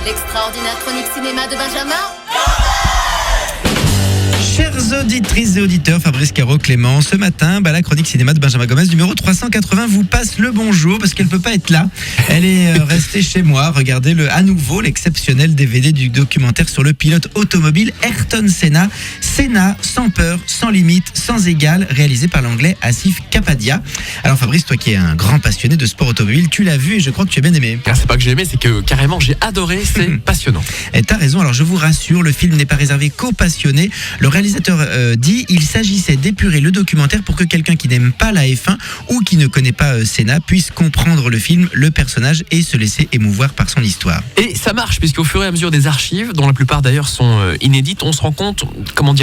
L'extraordinaire chronique cinéma de Benjamin. Chères auditrices et auditeurs, Fabrice Caro, Clément, ce matin, la chronique cinéma de Benjamin Gomez numéro 380 vous passe le bonjour parce qu'elle peut pas être là. Elle est restée chez moi. Regardez à nouveau l'exceptionnel DVD du documentaire sur le pilote automobile Ayrton Senna. Senna, sans peur, sans limite, sans égal, réalisé par l'anglais Asif Kapadia. Alors Fabrice, toi qui es un grand passionné de sport automobile, tu l'as vu et je crois que tu as bien aimé. C'est pas que j'ai aimé, c'est que carrément j'ai adoré, c'est passionnant. Et t'as raison, alors je vous rassure, le film n'est pas réservé qu'aux passionnés. Le réalisateur dit il s'agissait d'épurer le documentaire pour que quelqu'un qui n'aime pas la F1 ou qui ne connaît pas Senna puisse comprendre le film, le personnage et se laisser émouvoir par son histoire. Et ça marche, puisqu'au fur et à mesure des archives, dont la plupart d'ailleurs sont inédites, on se rend compte,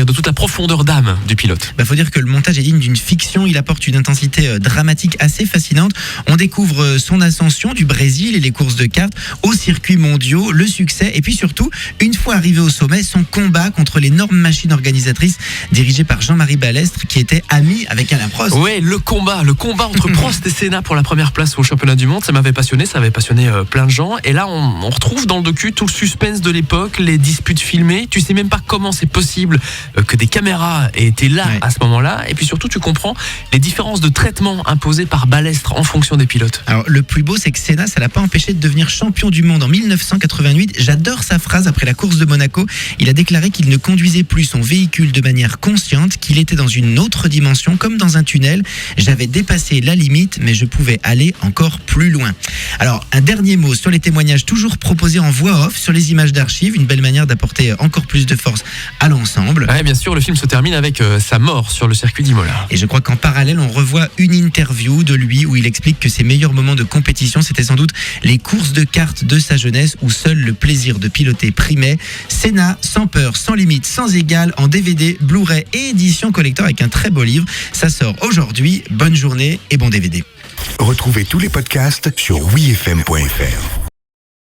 de toute la profondeur d'âme du pilote. Faut dire que le montage est digne d'une fiction, il apporte une intensité dramatique assez fascinante. On découvre son ascension du Brésil et les courses de karts aux circuits mondiaux, le succès et puis surtout, une fois arrivé au sommet, son combat contre l'énorme machine organisatrice dirigée par Jean-Marie Balestre qui était ami avec Alain Prost. Oui, le combat entre Prost et Senna pour la première place au championnat du monde, ça m'avait passionné, ça avait passionné plein de gens. Et là, on retrouve dans le docu tout le suspense de l'époque, les disputes filmées. Tu sais même pas comment c'est possible que des caméras aient été là à ce moment-là. Et puis surtout, tu comprends les différences de traitement imposées par Balestre en fonction des pilotes. Alors, le plus beau, c'est que Senna, ça l'a pas empêché de devenir champion du monde en 1988. J'adore sa phrase après la course de Monaco. Il a déclaré qu'il ne conduisait plus son véhicule de manière consciente, qu'il était dans une autre dimension, comme dans un tunnel. J'avais dépassé la limite, mais je pouvais aller encore plus loin. Alors, un dernier mot sur les témoignages toujours proposés en voix off, sur les images d'archives, une belle manière d'apporter encore plus de force à l'ensemble. Ouais, bien sûr, le film se termine avec sa mort sur le circuit d'Imola. Et je crois qu'en parallèle, on revoit une interview de lui où il explique que ses meilleurs moments de compétition, c'était sans doute les courses de karts de sa jeunesse où seul le plaisir de piloter primait. Senna, sans peur, sans limite, sans égal, en DVD, Blu-ray et édition collector avec un très beau livre. Ça sort aujourd'hui. Bonne journée et bon DVD. Retrouvez tous les podcasts sur wifm.fr.